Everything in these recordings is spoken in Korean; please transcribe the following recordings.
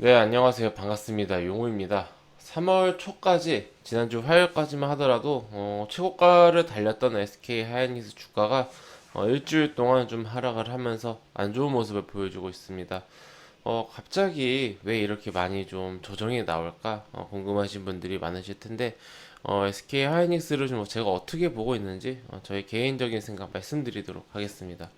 네, 안녕하세요. 반갑습니다. 용우입니다. 3월 초까지, 지난주 화요일까지만 하더라도, 최고가를 달렸던 SK 하이닉스 주가가, 일주일 동안 좀 하락을 하면서 안 좋은 모습을 보여주고 있습니다. 갑자기 왜 이렇게 많이 좀 조정이 나올까? 궁금하신 분들이 많으실 텐데, SK 하이닉스를 좀 제가 어떻게 보고 있는지, 저희 개인적인 생각 말씀드리도록 하겠습니다.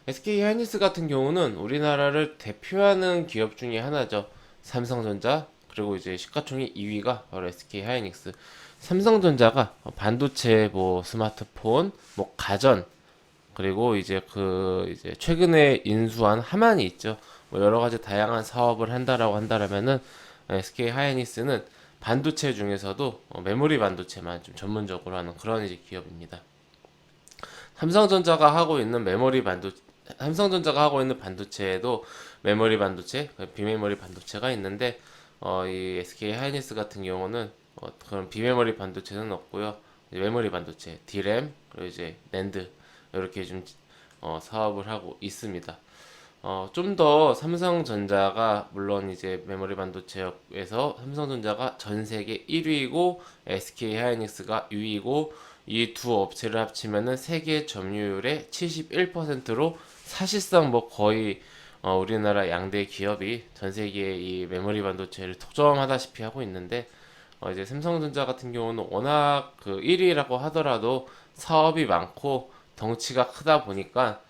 SK 하이닉스 같은 경우는 우리나라를 대표하는 기업 중에 하나죠. 삼성전자 그리고 이제 시가총액 2위가 바로 SK 하이닉스. 삼성전자가 반도체, 뭐 스마트폰, 뭐 가전 그리고 이제 최근에 인수한 하만이 있죠. 뭐 여러 가지 다양한 사업을 한다라고 한다라면은 SK 하이닉스는 반도체 중에서도 메모리 반도체만 좀 전문적으로 하는 그런 이제 기업입니다. 삼성전자가 하고 있는 메모리 반도 삼성전자가 하고 있는 반도체에도 메모리 반도체, 비메모리 반도체가 있는데 이 SK 하이닉스 같은 경우는 그런 비메모리 반도체는 없고요. 이제 메모리 반도체, D램 그리고 이제 낸드 이렇게 좀 사업을 하고 있습니다. 좀 더 삼성전자가 물론 이제 메모리 반도체에서 삼성전자가 전 세계 1위고 SK 하이닉스가 2위고 이 두 업체를 합치면은 세계 점유율의 71%로 사실상 뭐 거의 우리나라 양대 기업이 전 세계의 이 메모리 반도체를 독점하다시피 하고 있는데 이제 삼성전자 같은 경우는 워낙 그 1위라고 하더라도 사업이 많고 덩치가 크다 보니까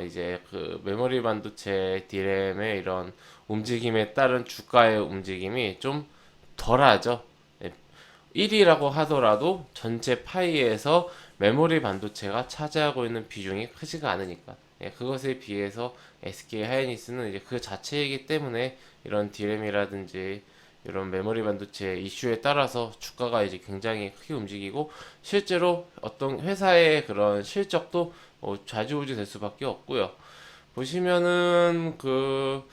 이제 그 메모리 반도체 D램의 이런 움직임에 따른 주가의 움직임이 좀 덜하죠. 1위라고 하더라도 전체 파이에서 메모리 반도체가 차지하고 있는 비중이 크지가 않으니까 그것에 비해서 SK 하이닉스는 이제 그 자체이기 때문에 이런 D램이라든지 이런 메모리 반도체 이슈에 따라서 주가가 이제 굉장히 크게 움직이고 실제로 어떤 회사의 그런 실적도 좌지우지 될 수밖에 없고요. 보시면은 그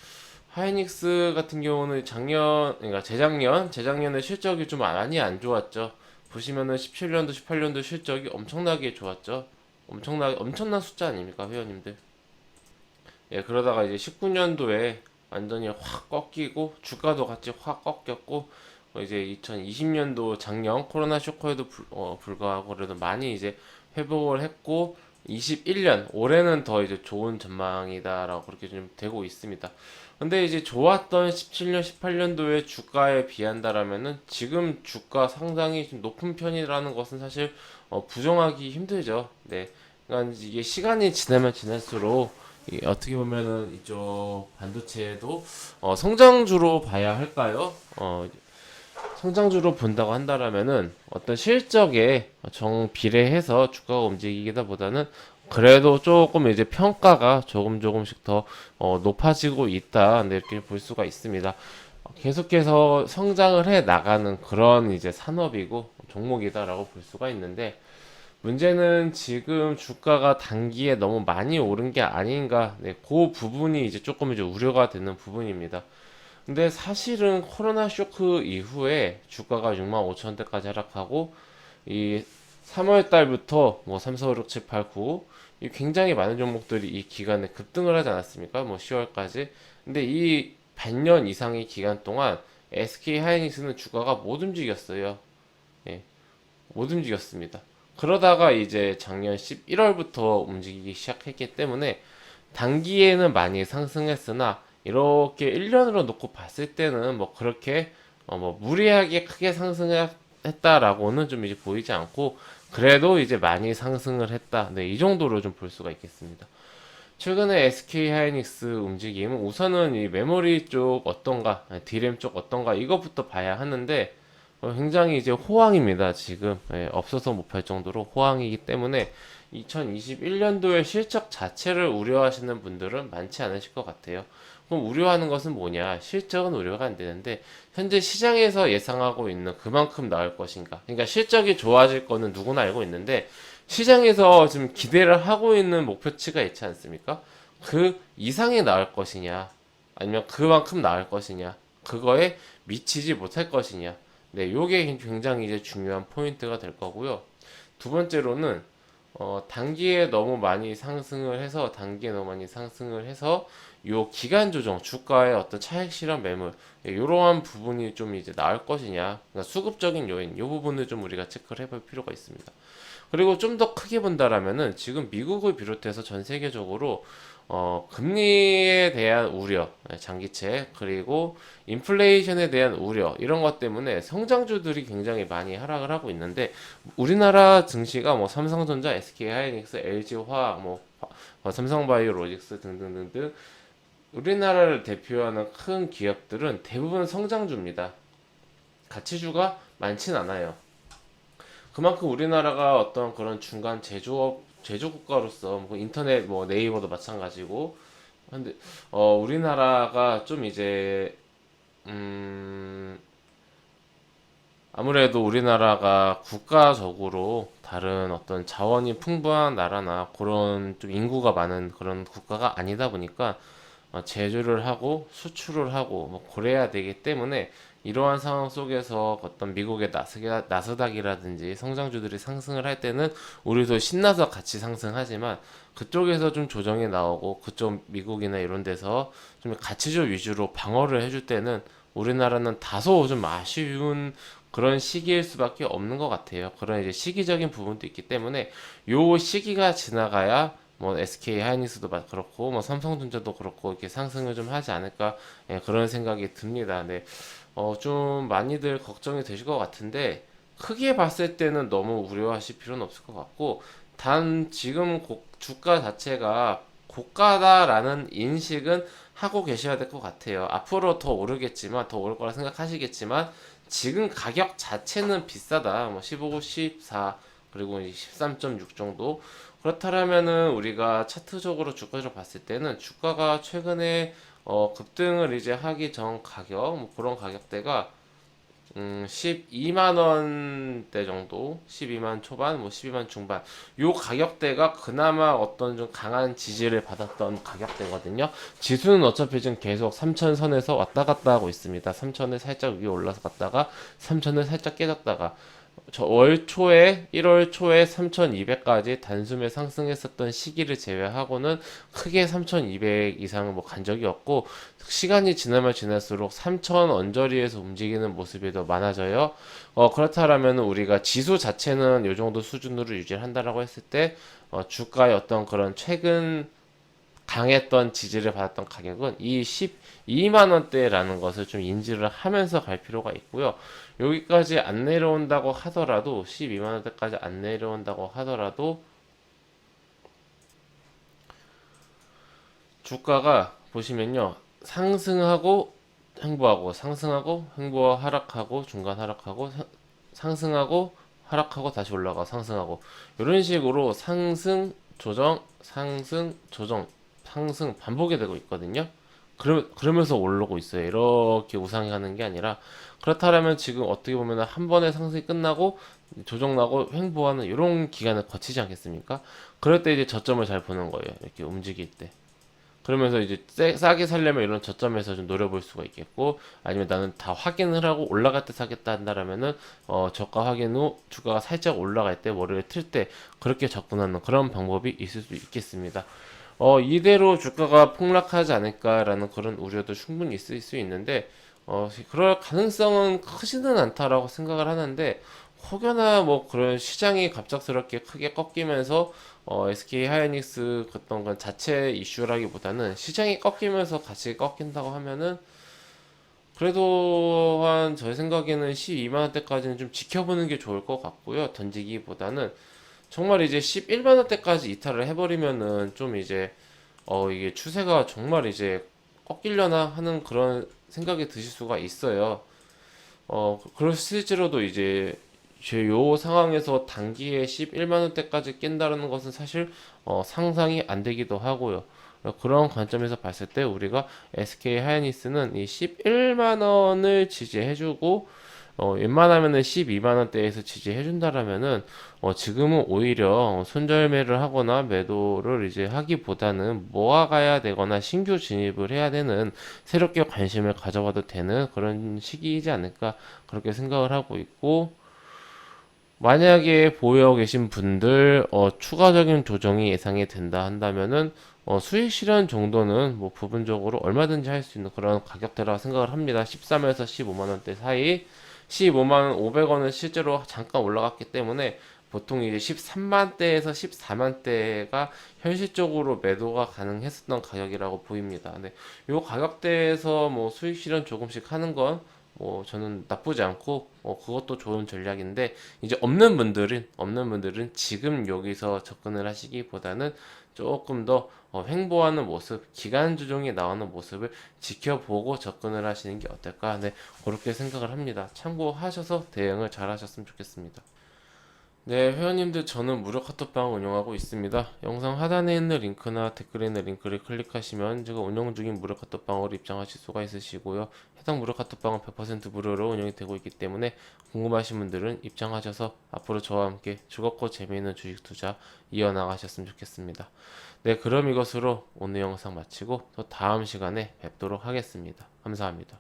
하이닉스 같은 경우는 그러니까 재작년에 실적이 좀 많이 안 좋았죠. 보시면은 17년도, 18년도 실적이 엄청나게 좋았죠. 엄청난 숫자 아닙니까, 회원님들? 예, 그러다가 이제 19년도에 완전히 확 꺾이고 주가도 같이 확 꺾였고 이제 2020년도 작년 코로나 쇼크에도 불구하고 그래도 많이 이제 회복을 했고 21년 올해는 더 이제 좋은 전망이다라고 그렇게 좀 되고 있습니다. 근데 이제 좋았던 17년, 18년도의 주가에 비한다라면은 지금 주가 상당히 좀 높은 편이라는 것은 사실 부정하기 힘들죠. 네. 그러니까 이게 시간이 지나면 지날수록 어떻게 보면은 이쪽 반도체도 성장주로 봐야 할까요? 성장주로 본다고 한다라면은 어떤 실적에 정비례해서 주가가 움직이기보다는 그래도 조금 이제 평가가 조금씩 더 높아지고 있다. 네, 이렇게 볼 수가 있습니다. 계속해서 성장을 해 나가는 그런 이제 산업이고 종목이다라고 볼 수가 있는데 문제는 지금 주가가 단기에 너무 많이 오른 게 아닌가. 네, 그 부분이 이제 조금 이제 우려가 되는 부분입니다. 근데 사실은 코로나 쇼크 이후에 주가가 6만 5천 대까지 하락하고 이 3월 달부터 뭐 3, 4, 5, 6, 7, 8, 9 이 굉장히 많은 종목들이 이 기간에 급등을 하지 않았습니까? 뭐 10월까지. 근데 이 반년 이상의 기간 동안 SK 하이닉스는 주가가 못 움직였어요. 예, 못 움직였습니다. 그러다가 이제 작년 11월부터 움직이기 시작했기 때문에 단기에는 많이 상승했으나 이렇게 1년으로 놓고 봤을 때는 뭐 그렇게 뭐 무리하게 크게 상승했다라고는 좀 이제 보이지 않고 그래도 이제 많이 상승을 했다. 네, 이 정도로 좀 볼 수가 있겠습니다. 최근에 SK 하이닉스 움직임은 우선은 이 메모리 쪽 어떤가, D램 쪽 어떤가 이것부터 봐야 하는데 굉장히 이제 호황입니다. 지금 없어서 못 팔 정도로 호황이기 때문에 2021년도의 실적 자체를 우려하시는 분들은 많지 않으실 것 같아요. 그럼 우려하는 것은 뭐냐? 실적은 우려가 안 되는데 현재 시장에서 예상하고 있는 그만큼 나올 것인가? 그러니까 실적이 좋아질 거는 누구나 알고 있는데 시장에서 지금 기대를 하고 있는 목표치가 있지 않습니까? 그 이상이 나올 것이냐? 아니면 그만큼 나올 것이냐? 그거에 미치지 못할 것이냐? 네, 요게 굉장히 이제 중요한 포인트가 될 거고요. 두 번째로는 단기에 너무 많이 상승을 해서 요 기간 조정, 주가의 어떤 차익 실현 매물, 이러한 부분이 좀 이제 나을 것이냐, 그러니까 수급적인 요인, 요 부분을 좀 우리가 체크를 해볼 필요가 있습니다. 그리고 좀 더 크게 본다라면은 지금 미국을 비롯해서 전 세계적으로 금리에 대한 우려, 장기채, 그리고 인플레이션에 대한 우려, 이런 것 때문에 성장주들이 굉장히 많이 하락을 하고 있는데, 우리나라 증시가 뭐 삼성전자, SK하이닉스, LG화학, 삼성바이오로직스 등등등등 우리나라를 대표하는 큰 기업들은 대부분 성장주입니다. 가치주가 많진 않아요. 그만큼 우리나라가 어떤 그런 중간 제조 국가로서 뭐 인터넷 뭐 네이버도 마찬가지고. 근데 우리나라가 좀 이제 음 아무래도 우리나라가 국가적으로 다른 어떤 자원이 풍부한 나라나 그런 좀 인구가 많은 그런 국가가 아니다 보니까 제조를 하고 수출을 하고 뭐 그래야 되기 때문에, 이러한 상황 속에서 어떤 미국의 나스닥이라든지 성장주들이 상승을 할 때는 우리도 신나서 같이 상승하지만, 그쪽에서 좀 조정이 나오고 그쪽 미국이나 이런 데서 좀 가치주 위주로 방어를 해줄 때는 우리나라는 다소 좀 아쉬운 그런 시기일 수밖에 없는 것 같아요. 그런 이제 시기적인 부분도 있기 때문에 요 시기가 지나가야 뭐 SK 하이닉스도 그렇고 뭐 삼성전자도 그렇고 이렇게 상승을 좀 하지 않을까, 그런 생각이 듭니다. 네. 좀 많이들 걱정이 되실 것 같은데, 크게 봤을 때는 너무 우려하실 필요는 없을 것 같고, 단 지금 주가 자체가 고가다라는 인식은 하고 계셔야 될 것 같아요. 앞으로 더 오르겠지만, 더 오를 거라 생각하시겠지만, 지금 가격 자체는 비싸다. 뭐 15, 14, 그리고 13.6 정도. 그렇다면은 우리가 차트적으로 주가를 봤을 때는 주가가 최근에 급등을 이제 하기 전 가격, 뭐 그런 가격대가 12만 원대 정도, 12만 초반, 뭐 12만 중반, 요 가격대가 그나마 어떤 좀 강한 지지를 받았던 가격대거든요. 지수는 어차피 지금 계속 3천선에서 왔다 갔다 하고 있습니다. 3천을 살짝 위에 올라서 갔다가 3천을 살짝 깨졌다가, 월 초에 1월 초에 3,200까지 단숨에 상승했었던 시기를 제외하고는 크게 3,200 이상은 뭐 간 적이 없고, 시간이 지나면 지날수록 3,000 언저리에서 움직이는 모습이 더 많아져요. 그렇다라면 우리가 지수 자체는 이 정도 수준으로 유지를 한다라고 했을 때, 주가의 어떤 그런 최근 강했던 지지를 받았던 가격은 이 12만 원대라는 것을 좀 인지를 하면서 갈 필요가 있고요. 여기까지 안 내려온다고 하더라도, 12만 원대까지 안 내려온다고 하더라도 주가가 보시면요, 상승하고 횡보하고, 상승하고 횡보, 하락하고 중간 하락하고, 상승하고 하락하고 다시 올라가 상승하고, 이런 식으로 상승 조정, 상승 조정, 상승 반복이 되고 있거든요. 그러면서 오르고 있어요. 이렇게 우상향하는 게 아니라. 그렇다면 지금 어떻게 보면 한 번에 상승이 끝나고 조정나고 횡보하는 이런 기간을 거치지 않겠습니까? 그럴 때 이제 저점을 잘 보는 거예요. 이렇게 움직일 때. 그러면서 이제 싸게 살려면 이런 저점에서 좀 노려볼 수가 있겠고, 아니면 나는 다 확인을 하고 올라갈 때 사겠다 한다라면은 저가 확인 후 주가가 살짝 올라갈 때, 머리를 틀 때 그렇게 접근하는 그런 방법이 있을 수 있겠습니다. 이대로 주가가 폭락하지 않을까라는 그런 우려도 충분히 있을 수 있는데, 그럴 가능성은 크지는 않다라고 생각을 하는데, 혹여나 뭐 그런 시장이 갑작스럽게 크게 꺾이면서 SK 하이닉스 어떤 건 자체 이슈라기보다는 시장이 꺾이면서 같이 꺾인다고 하면은, 그래도 한 제 생각에는 12만 원대까지는 좀 지켜보는 게 좋을 것 같고요. 던지기보다는 정말 이제 11만 원대까지 이탈을 해버리면은 좀 이제 이게 추세가 정말 이제 꺾이려나 하는 그런 생각이 드실 수가 있어요. 그럴 실제로도 이제 요 상황에서 단기에 11만 원대까지 깬다는 것은 사실 상상이 안 되기도 하고요. 그런 관점에서 봤을 때 우리가 SK 하이닉스는 이 11만 원을 지지해주고, 웬만하면은 12만 원대에서 지지해준다라면은 지금은 오히려 손절매를 하거나 매도를 이제 하기보다는 모아가야 되거나 신규 진입을 해야 되는, 새롭게 관심을 가져봐도 되는 그런 시기이지 않을까, 그렇게 생각을 하고 있고. 만약에 보유하고 계신 분들 추가적인 조정이 예상이 된다 한다면은 수익 실현 정도는 뭐 부분적으로 얼마든지 할 수 있는 그런 가격대라고 생각을 합니다. 13에서 15만 원대 사이, 15만 500원은 실제로 잠깐 올라갔기 때문에 보통 이제 13만 대에서 14만 대가 현실적으로 매도가 가능했었던 가격이라고 보입니다. 근데 이 가격대에서 뭐 수익 실현 조금씩 하는 건 뭐 저는 나쁘지 않고 그것도 좋은 전략인데, 이제 없는 분들은 지금 여기서 접근을 하시기보다는 조금 더 횡보하는 모습, 기간 조정이 나오는 모습을 지켜보고 접근을 하시는 게 어떨까, 네, 그렇게 생각을 합니다. 참고하셔서 대응을 잘 하셨으면 좋겠습니다. 네, 회원님들, 저는 무료 카톡방 운영하고 있습니다. 영상 하단에 있는 링크나 댓글에 있는 링크를 클릭하시면 제가 운영 중인 무료 카톡방으로 입장하실 수가 있으시고요. 해당 무료 카톡방은 100% 무료로 운영이 되고 있기 때문에 궁금하신 분들은 입장하셔서 앞으로 저와 함께 즐겁고 재미있는 주식 투자 이어나가셨으면 좋겠습니다. 네, 그럼 이것으로 오늘 영상 마치고 또 다음 시간에 뵙도록 하겠습니다. 감사합니다.